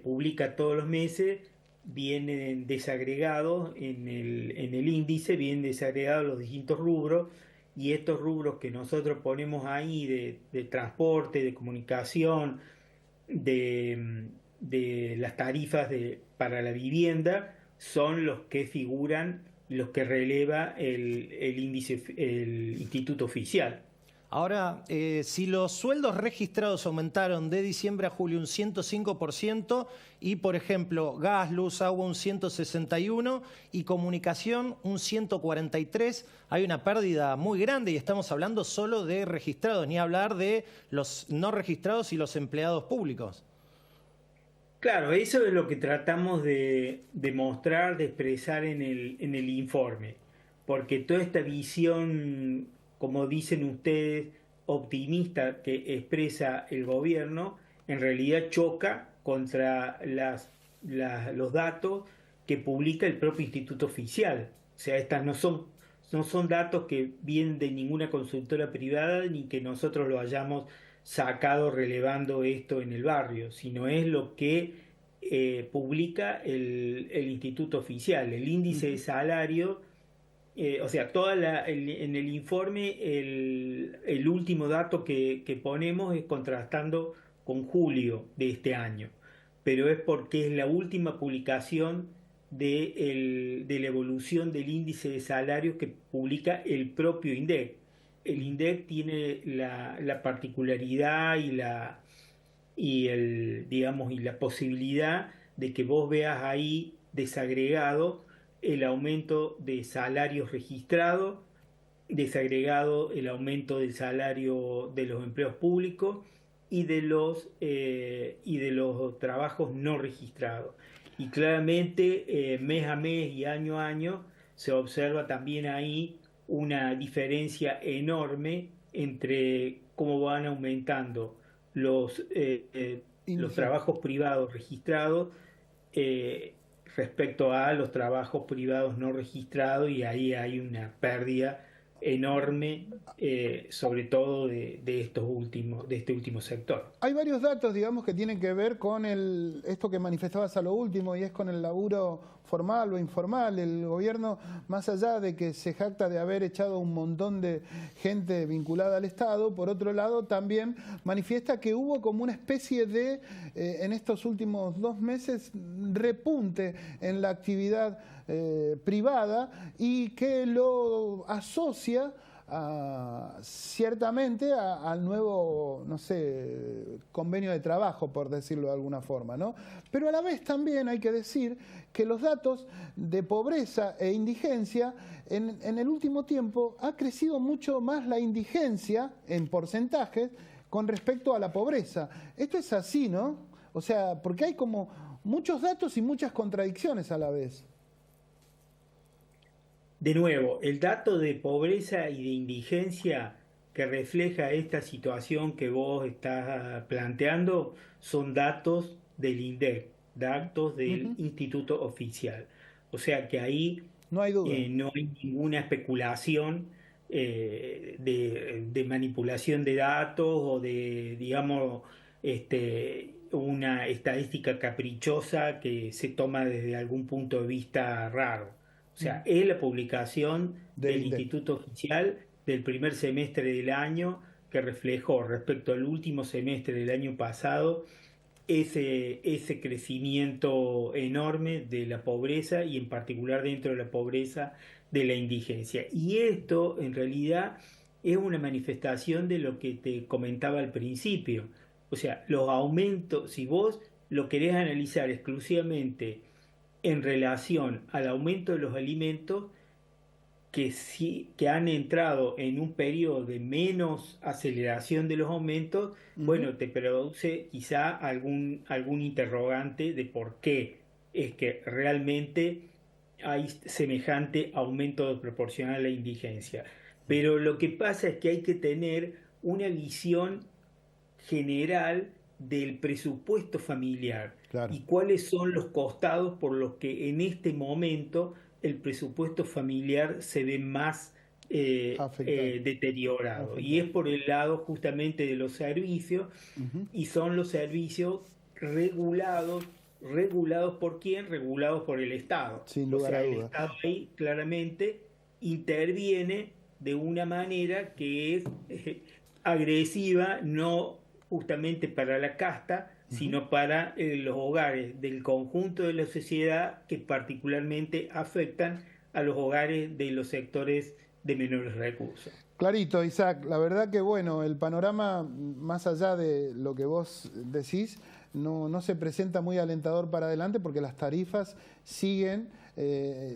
publica todos los meses viene desagregado en el índice, vienen desagregados los distintos rubros, y estos rubros que nosotros ponemos ahí de transporte, de comunicación, de las tarifas para la vivienda, son los que figuran, los que releva el índice, el Instituto Oficial. Ahora, si los sueldos registrados aumentaron de diciembre a julio un 105% y, por ejemplo, gas, luz, agua un 161% y comunicación un 143%, hay una pérdida muy grande y estamos hablando solo de registrados, ni hablar de los no registrados y los empleados públicos. Claro, eso es lo que tratamos de mostrar, de expresar en el informe, porque toda esta visión, como dicen ustedes, optimista que expresa el gobierno, en realidad choca contra los datos que publica el propio Instituto Oficial. O sea, estas no son datos que vienen de ninguna consultora privada, ni que nosotros lo hayamos sacado relevando esto en el barrio, sino es lo que publica el Instituto Oficial, el índice de salario. O sea, en el informe el último dato que ponemos es contrastando con julio de este año, pero es porque es la última publicación de la evolución del índice de salarios que publica el propio INDEC. El INDEC tiene la particularidad y la posibilidad de que vos veas ahí desagregado el aumento de salarios registrados, desagregado el aumento del salario de los empleos públicos y de los trabajos no registrados. Y claramente mes a mes y año a año se observa también ahí una diferencia enorme entre cómo van aumentando los trabajos privados registrados respecto a los trabajos privados no registrados, y ahí hay una pérdida enorme, sobre todo de este último sector. Hay varios datos, digamos, que tienen que ver con esto que manifestabas a lo último, y es con el laburo formal o informal. El gobierno, más allá de que se jacta de haber echado un montón de gente vinculada al Estado, por otro lado también manifiesta que hubo como una especie de, en estos últimos 2 meses, repunte en la actividad privada, y que lo asocia ciertamente al nuevo, no sé, convenio de trabajo, por decirlo de alguna forma, ¿no? Pero a la vez también hay que decir que los datos de pobreza e indigencia, en el último tiempo ha crecido mucho más la indigencia en porcentajes con respecto a la pobreza. Esto es así, ¿no? O sea, porque hay como muchos datos y muchas contradicciones a la vez. De nuevo, el dato de pobreza y de indigencia que refleja esta situación que vos estás planteando son datos del INDEC, datos del Instituto Oficial. O sea que ahí No hay duda. No hay ninguna especulación de manipulación de datos o de, digamos, una estadística caprichosa que se toma desde algún punto de vista raro. O sea, es la publicación del Instituto Oficial del primer semestre del año que reflejó respecto al último semestre del año pasado ese crecimiento enorme de la pobreza y en particular dentro de la pobreza de la indigencia. Y esto en realidad es una manifestación de lo que te comentaba al principio. O sea, los aumentos, si vos lo querés analizar exclusivamente en relación al aumento de los alimentos, que han entrado en un periodo de menos aceleración de los aumentos, bueno, te produce quizá algún interrogante de por qué es que realmente hay semejante aumento proporcional a la indigencia. Pero lo que pasa es que hay que tener una visión general del presupuesto familiar y cuáles son los costados por los que en este momento el presupuesto familiar se ve más deteriorado. Y es por el lado justamente de los servicios, y son los servicios regulados. ¿Regulados por quién? Regulados por el Estado. Sin lugar a duda. El Estado ahí claramente interviene de una manera que es agresiva, no justamente para la casta, sino para los hogares del conjunto de la sociedad, que particularmente afectan a los hogares de los sectores de menores recursos. Clarito, Isaac. La verdad que, bueno, el panorama, más allá de lo que vos decís, no se presenta muy alentador para adelante, porque las tarifas siguen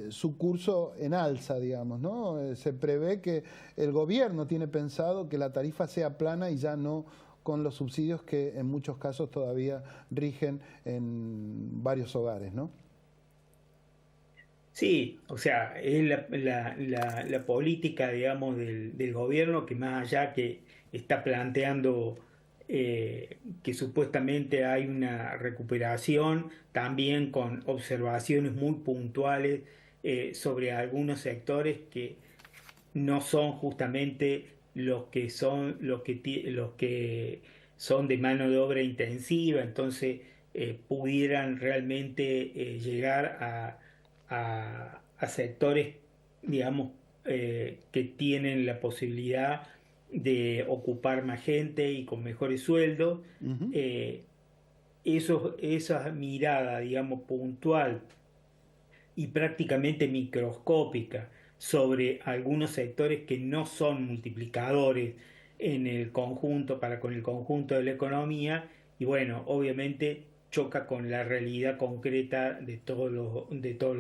su curso en alza, digamos, ¿no? Se prevé que el gobierno tiene pensado que la tarifa sea plana y ya no con los subsidios que en muchos casos todavía rigen en varios hogares, ¿no? Sí, o sea, es la política, digamos, del gobierno, que más allá que está planteando que supuestamente hay una recuperación, también con observaciones muy puntuales sobre algunos sectores que no son justamente los que son de mano de obra intensiva, entonces pudieran realmente llegar a sectores, digamos, que tienen la posibilidad de ocupar más gente y con mejores sueldos. Esa mirada, digamos, puntual y prácticamente microscópica sobre algunos sectores que no son multiplicadores en el conjunto, con el conjunto de la economía, y bueno, obviamente choca con la realidad concreta de todos los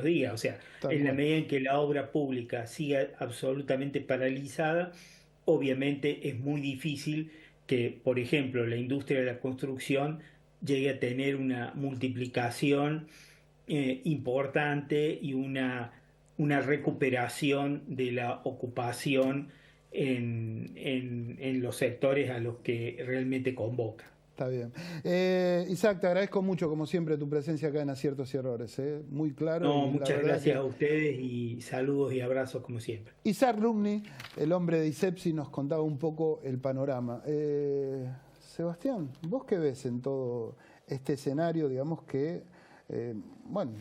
días. O sea, en la medida en que la obra pública siga absolutamente paralizada, obviamente es muy difícil que, por ejemplo, la industria de la construcción llegue a tener una multiplicación importante y una recuperación de la ocupación en los sectores a los que realmente convoca. Está bien. Isaac, te agradezco mucho, como siempre, tu presencia acá en Aciertos y Errores. Muy claro. No, muchas gracias a ustedes y saludos y abrazos como siempre. Isaac Rubni, el hombre de ISEPSI, nos contaba un poco el panorama. Sebastián, ¿vos qué ves en todo este escenario? Digamos que, bueno,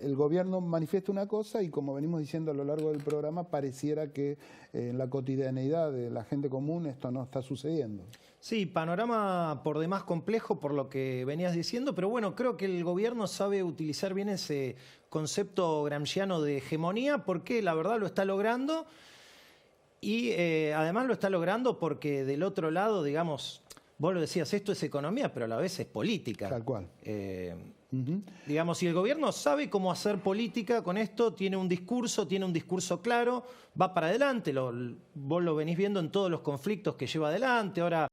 el gobierno manifiesta una cosa y, como venimos diciendo a lo largo del programa, pareciera que en la cotidianeidad de la gente común esto no está sucediendo. Sí, panorama por demás complejo por lo que venías diciendo, pero bueno, creo que el gobierno sabe utilizar bien ese concepto gramsciano de hegemonía, porque la verdad lo está logrando y además lo está logrando porque del otro lado, digamos, vos lo decías, esto es economía, pero a la vez es política. Tal cual. Digamos, si el gobierno sabe cómo hacer política con esto, tiene un discurso claro, va para adelante, vos lo venís viendo en todos los conflictos que lleva adelante, ahora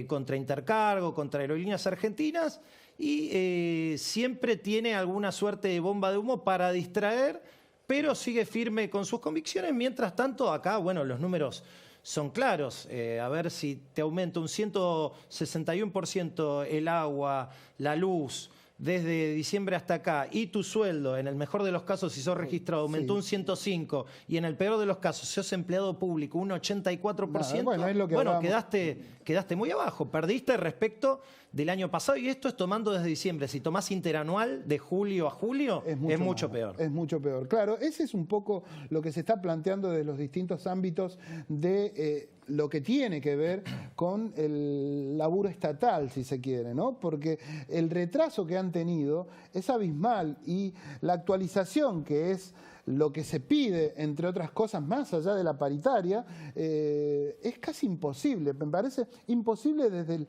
contra Intercargo, contra Aerolíneas Argentinas, y siempre tiene alguna suerte de bomba de humo para distraer, pero sigue firme con sus convicciones. Mientras tanto, acá, bueno, los números son claros. A ver si te aumenta un 161% el agua, la luz, desde diciembre hasta acá y tu sueldo, en el mejor de los casos, si sos registrado, aumentó un 105 y en el peor de los casos, si sos empleado público, un 84%, bueno, es lo que quedaste muy abajo, perdiste respecto del año pasado y esto es tomando desde diciembre. Si tomás interanual de julio a julio, es mucho peor. Es mucho peor. Claro, ese es un poco lo que se está planteando de los distintos ámbitos de lo que tiene que ver con el laburo estatal, si se quiere, ¿no? Porque el retraso que han tenido es abismal y la actualización, que es lo que se pide, entre otras cosas, más allá de la paritaria, es casi imposible. Me parece imposible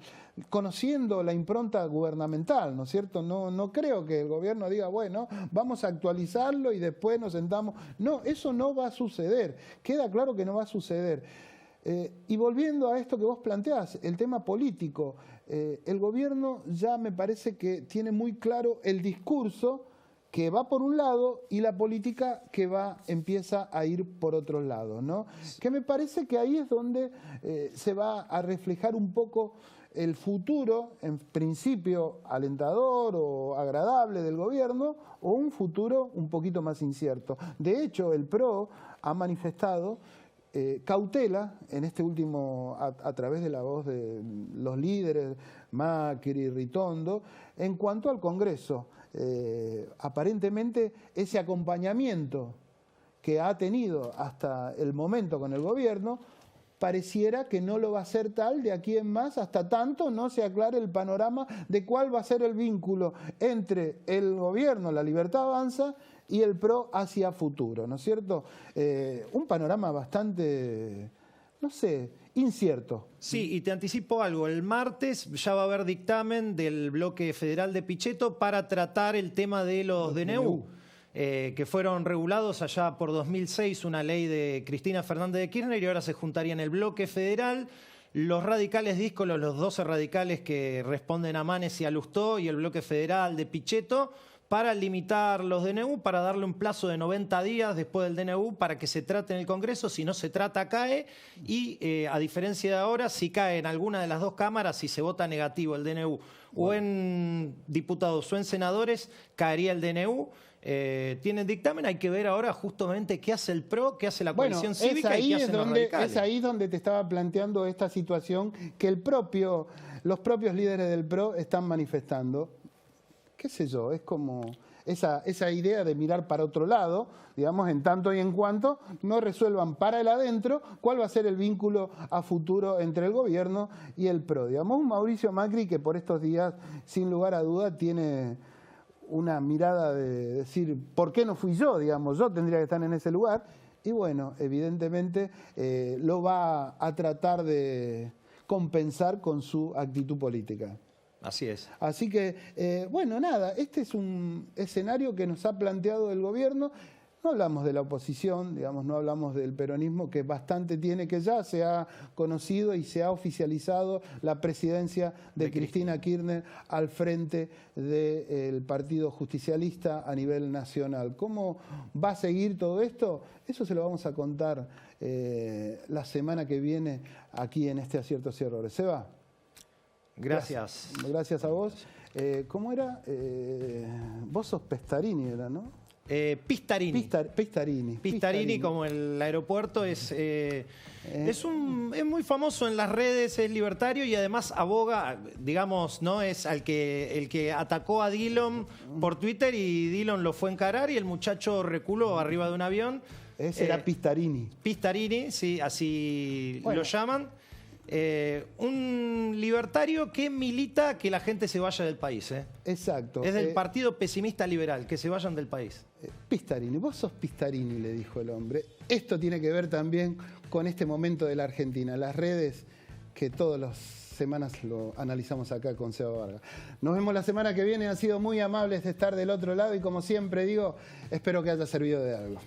conociendo la impronta gubernamental, ¿no es cierto? No creo que el gobierno diga, bueno, vamos a actualizarlo y después nos sentamos. No, eso no va a suceder. Queda claro que no va a suceder. Y volviendo a esto que vos planteás, el tema político, el gobierno ya me parece que tiene muy claro el discurso que va por un lado y la política que empieza a ir por otro lado, ¿no? Que me parece que ahí es donde se va a reflejar un poco el futuro, en principio alentador o agradable del gobierno, o un futuro un poquito más incierto. De hecho, el PRO ha manifestado cautela en este último, a través de la voz de los líderes, Macri, Ritondo, en cuanto al Congreso. Aparentemente ese acompañamiento que ha tenido hasta el momento con el gobierno pareciera que no lo va a ser tal de aquí en más, hasta tanto no se aclare el panorama de cuál va a ser el vínculo entre el gobierno, La Libertad Avanza, y el PRO hacia futuro, ¿no es cierto? Un panorama bastante, no sé, incierto. Sí, y te anticipo algo. El martes ya va a haber dictamen del bloque federal de Pichetto para tratar el tema de los DNU. Que fueron regulados allá por 2006, una ley de Cristina Fernández de Kirchner, y ahora se juntaría en el bloque federal los radicales díscolos, los 12 radicales que responden a Manes y a Lustó, y el bloque federal de Pichetto, para limitar los DNU, para darle un plazo de 90 días después del DNU para que se trate en el Congreso. Si no se trata, cae, y a diferencia de ahora, si cae en alguna de las dos cámaras, si se vota negativo el DNU, o en diputados o en senadores, caería el DNU. Tienen dictamen, hay que ver ahora justamente qué hace el PRO, qué hace la coalición cívica y qué hacen los radicales. Es ahí donde te estaba planteando esta situación que los propios líderes del PRO están manifestando. Qué sé yo, es como esa idea de mirar para otro lado, digamos, en tanto y en cuanto no resuelvan para el adentro cuál va a ser el vínculo a futuro entre el gobierno y el PRO. Digamos, un Mauricio Macri que por estos días, sin lugar a duda, tiene una mirada de decir, ¿por qué no fui yo? Digamos, yo tendría que estar en ese lugar. Y bueno, evidentemente lo va a tratar de compensar con su actitud política. Así es. Así que, bueno, nada, este es un escenario que nos ha planteado el gobierno. No hablamos de la oposición, digamos, no hablamos del peronismo, que bastante tiene, que ya se ha conocido y se ha oficializado la presidencia de Cristina Kirchner al frente del Partido Justicialista a nivel nacional. ¿Cómo va a seguir todo esto? Eso se lo vamos a contar la semana que viene aquí en este Aciertos y Errores. Seba. Gracias. Gracias a vos. ¿Cómo era? Vos sos Pestarini, ¿era, no? Pistarini. Pistarini, como el aeropuerto, es muy famoso en las redes, es libertario y además aboga, digamos, no es el que atacó a Dillon por Twitter y Dillon lo fue a encarar y el muchacho reculó arriba de un avión. Ese era Pistarini. Pistarini, sí, así lo llaman. Un libertario que milita que la gente se vaya del país. Exacto. Es del partido pesimista liberal, que se vayan del país. Pistarini, vos sos Pistarini, le dijo el hombre. Esto tiene que ver también con este momento de la Argentina, las redes que todas las semanas lo analizamos acá con Seba Vargas. Nos vemos la semana que viene, han sido muy amables de estar del otro lado y como siempre digo, espero que haya servido de algo.